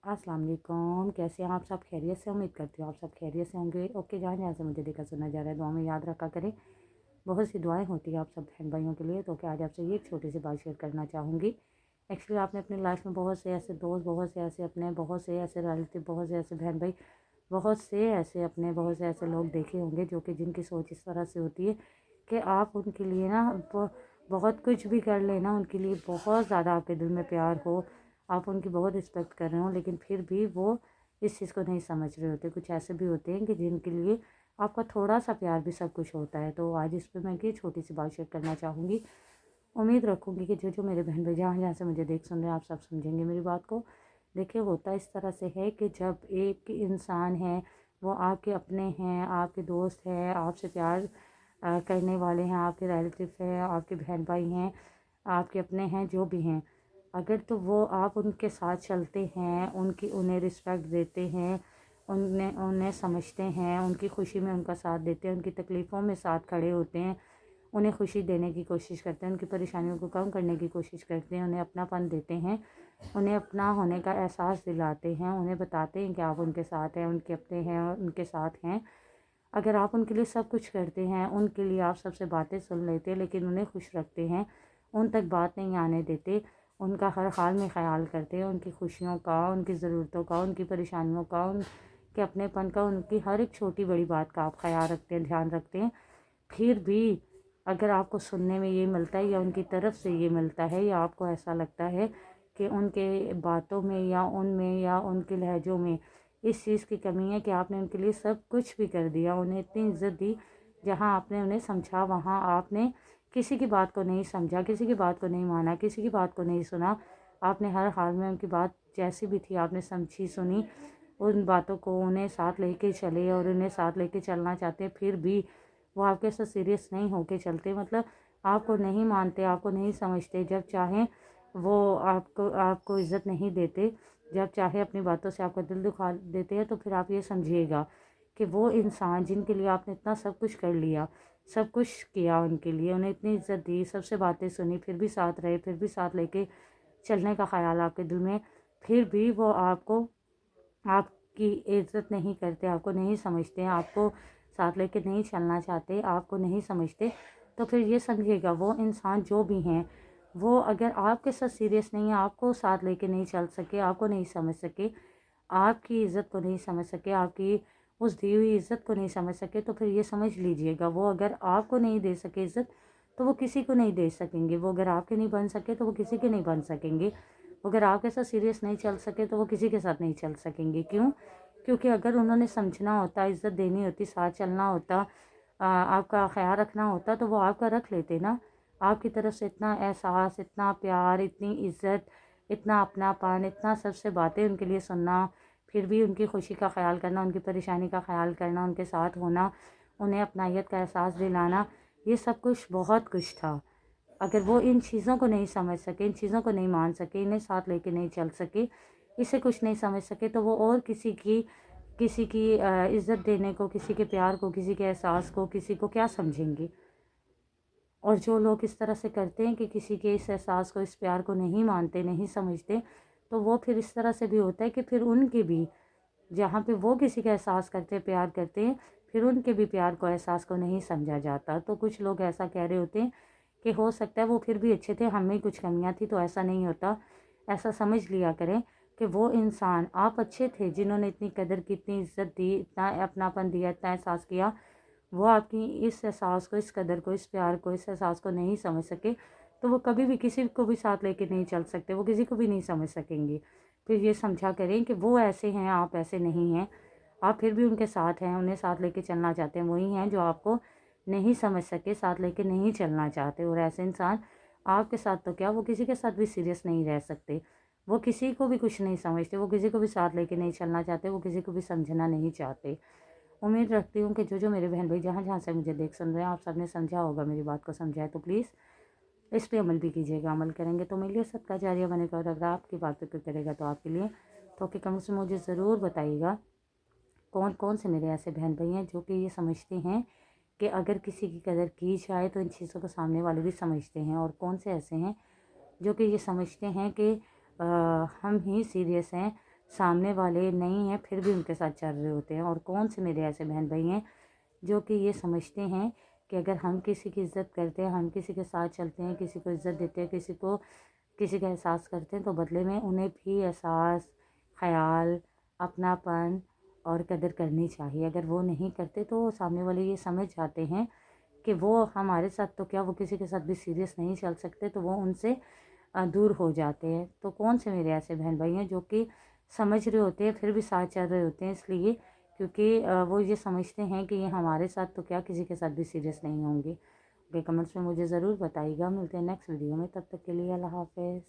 अस्सलाम वालेकुम। कैसे हैं आप सब? खैरियत से? उम्मीद करती हूँ आप सब खैरियत से होंगे। ओके, जहाँ जहाँ से मुझे देखा सुना जा रहा है दुआ में याद रखा करें। बहुत सी दुआएं होती हैं आप सब बहन भाइयों के लिए। तो क्या आज आपसे ये एक छोटी सी बात शेयर करना चाहूँगी। एक्चुअली आपने अपनी लाइफ में बहुत से ऐसे दोस्त, बहुत से ऐसे अपने, बहुत से ऐसे रिलेटिव, बहुत से ऐसे बहन भाई, बहुत से ऐसे अपने, बहुत से ऐसे लोग देखे होंगे जो कि जिनकी सोच इस तरह से होती है कि आप उनके लिए ना बहुत कुछ भी कर लेना, उनके लिए बहुत ज़्यादा आपके दिल में प्यार हो, आप उनकी बहुत रिस्पेक्ट कर रहे हो, लेकिन फिर भी वो इस चीज़ को नहीं समझ रहे होते। कुछ ऐसे भी होते हैं कि जिनके लिए आपका थोड़ा सा प्यार भी सब कुछ होता है। तो आज इस पे मैं की छोटी सी बात शेयर करना चाहूँगी। उम्मीद रखूँगी कि जो जो मेरे बहन भाई जहाँ जहाँ से मुझे देख सुन रहे हैं आप सब समझेंगे मेरी बात को। देखिए, होता इस तरह से है कि जब एक इंसान है, वो आपके अपने हैं, आपके दोस्त हैं, आपसे प्यार करने वाले हैं, आपके रिलेटिव हैं, आपके बहन भाई हैं, आपके अपने हैं, जो भी हैं, अगर तो वो आप उनके साथ चलते हैं, उन्हें रिस्पेक्ट देते हैं, उन्हें उन्हें समझते हैं, उनकी खुशी में उनका साथ देते हैं, उनकी तकलीफ़ों में साथ खड़े होते हैं, उन्हें खुशी देने की कोशिश करते हैं, उनकी परेशानियों को कम करने की कोशिश करते हैं, उन्हें अपनापन देते हैं, उन्हें अपना होने का एहसास दिलाते हैं, उन्हें बताते हैं कि आप उनके साथ हैं, उनके अपने हैं और उनके साथ हैं। अगर आप उनके लिए सब कुछ करते हैं, उनके लिए आप सबसे बातें सुन लेते हैं, लेकिन उन्हें खुश रखते हैं, उन तक बात नहीं आने देते, उनका हर हाल में ख़याल करते हैं, उनकी खुशियों का, उनकी ज़रूरतों का, उनकी परेशानियों का, उनके अपनेपन का, उनकी हर एक छोटी बड़ी बात का आप ख़याल रखते हैं, ध्यान रखते हैं, फिर भी अगर आपको सुनने में ये मिलता है या उनकी तरफ से ये मिलता है या आपको ऐसा लगता है कि उनके बातों में या उनमें या उनके लहज़ों में इस चीज़ की कमी है कि आपने उनके लिए सब कुछ भी कर दिया, उन्हें इतनी इज़्ज़त दी, जहाँ आपने उन्हें समझा वहाँ आपने किसी की बात को नहीं समझा, किसी की बात को नहीं माना, किसी की बात को नहीं सुना। आपने हर हाल में उनकी बात जैसी भी थी आपने समझी, सुनी, उन बातों को उन्हें साथ लेके चले और उन्हें साथ लेके चलना चाहते हैं, फिर भी वो आपके साथ सीरियस नहीं होके चलते, मतलब आपको नहीं मानते, आपको नहीं समझते। जब चाहें वो आपको आपको इज़्ज़त नहीं देते, जब चाहे अपनी बातों से आपका दिल दुखा देते हैं। तो फिर आप ये समझिएगा कि वो इंसान जिनके लिए आपने इतना सब कुछ कर लिया, सब कुछ किया उनके लिए, उन्हें इतनी इज़्ज़त दी, सबसे बातें सुनी, फिर भी साथ रहे, फिर भी साथ लेके चलने का ख़याल आपके दिल में, फिर भी वो आपको आपकी इज़्ज़त नहीं करते, आपको नहीं समझते, आपको साथ लेके नहीं चलना चाहते, आपको नहीं समझते। तो फिर ये समझिएगा वो इंसान जो भी हैं, वो अगर आपके साथ सीरियस नहीं है, आपको साथ लेके नहीं चल सके, आपको नहीं समझ सके, आपकी इज़्ज़त को नहीं समझ सके, आपकी उस दी हुई इज़्ज़त को नहीं समझ सके, तो फिर ये समझ लीजिएगा वो अगर आपको नहीं दे सके इज़्ज़त, तो वो किसी को नहीं दे सकेंगे। वो अगर आपके नहीं बन सके तो वो किसी के नहीं बन सकेंगे। वो अगर आपके साथ सीरियस नहीं चल सके तो वो किसी के साथ नहीं चल सकेंगे। क्यों? क्योंकि अगर उन्होंने समझना होता, इज़्ज़त देनी होती, साथ चलना होता, आपका ख़याल रखना होता, तो वो आपका रख लेते ना। आपकी तरफ से इतना एहसास, इतना प्यार, इतनी इज़्ज़त, इतना अपनापन, इतना सबसे बातें उनके लिए सुनना, फिर भी उनकी खुशी का ख़याल करना, उनकी परेशानी का ख़याल करना, उनके साथ होना, उन्हें अपनाहियत का एहसास दिलाना, ये सब कुछ बहुत कुछ था। अगर वो इन चीज़ों को नहीं समझ सके, इन चीज़ों को नहीं मान सके, इन्हें साथ लेके नहीं चल सके, इसे कुछ नहीं समझ सके, तो वो और किसी की इज़्ज़त देने को, किसी के प्यार को, किसी के एहसास को, किसी को क्या समझेंगे। और जो लोग इस तरह से करते हैं कि किसी के इस एहसास को, इस प्यार को नहीं मानते, नहीं समझते, तो वो फिर इस तरह से भी होता है कि फिर उनके भी, जहाँ पे वो किसी का एहसास करते हैं, प्यार करते हैं, फिर उनके भी प्यार को, एहसास को नहीं समझा जाता। तो कुछ लोग ऐसा कह रहे होते हैं कि हो सकता है वो फिर भी अच्छे थे, हमें कुछ कमियां थी, तो ऐसा नहीं होता। ऐसा समझ लिया करें कि वो इंसान आप अच्छे थे, जिन्होंने इतनी कदर की, इतनी इज़्ज़त दी, इतना अपनापन दिया, इतना एहसास किया, वो आपकी इस एहसास को, इस कदर को, इस प्यार को, इस एहसास को नहीं समझ सके, तो वो कभी भी किसी को भी साथ लेके नहीं चल सकते, वो किसी को भी नहीं समझ सकेंगे। फिर ये समझा करें कि वो ऐसे हैं, आप ऐसे नहीं हैं। आप फिर भी उनके साथ हैं, उन्हें साथ लेके चलना चाहते हैं, वही हैं जो आपको नहीं समझ सके, साथ लेके नहीं चलना चाहते। और ऐसे इंसान आपके साथ तो क्या, वो किसी के साथ भी सीरियस नहीं रह सकते, वो किसी को भी कुछ नहीं समझते, वो किसी को भी साथ लेके नहीं चलना चाहते, वो किसी को भी समझना नहीं चाहते। उम्मीद रखती हूँ कि जो जो मेरे बहन भाई जहाँ जहाँ से मुझे देख सुन रहे हैं, आप सब ने समझा होगा, मेरी बात को समझा है तो प्लीज़ इस पे अमल भी कीजिएगा। अमल करेंगे तो मेरे लिए सदका जारिया बनेगा, और अगर आपकी बात पे करेगा तो आपके लिए। तो कि कमेंट्स में मुझे ज़रूर बताइएगा कौन कौन से मेरे ऐसे बहन भाई हैं जो कि ये समझते हैं कि अगर किसी की कदर की जाए तो इन चीज़ों को सामने वाले भी समझते हैं, और कौन से ऐसे हैं जो कि ये समझते हैं कि हम ही सीरियस हैं, سامنے والے نہیں ہیں پھر بھی ان کے ساتھ چل رہے ہوتے ہیں، اور کون سے میرے ایسے بہن بھائی ہیں جو کہ یہ سمجھتے ہیں کہ اگر ہم کسی کی عزت کرتے ہیں، ہم کسی کے ساتھ چلتے ہیں، کسی کو عزت دیتے ہیں، کسی کا احساس کرتے ہیں، تو بدلے میں انہیں بھی احساس، خیال، اپناپن اور قدر کرنی چاہیے۔ اگر وہ نہیں کرتے تو سامنے والے یہ سمجھ جاتے ہیں کہ وہ ہمارے ساتھ تو کیا، وہ کسی کے ساتھ بھی سیریس نہیں چل سکتے، تو وہ ان سے دور ہو جاتے ہیں۔ تو کون سے میرے ایسے بہن بھائی ہیں جو کہ سمجھ رہے ہوتے ہیں پھر بھی ساتھ چل رہے ہوتے ہیں، اس لیے کیونکہ وہ یہ سمجھتے ہیں کہ یہ ہمارے ساتھ تو کیا، کسی کے ساتھ بھی سیریس نہیں ہوں گے۔ کمنٹس میں مجھے ضرور بتائیے گا۔ ملتے ہیں نیکسٹ ویڈیو میں، تب تک کے لیے اللہ حافظ۔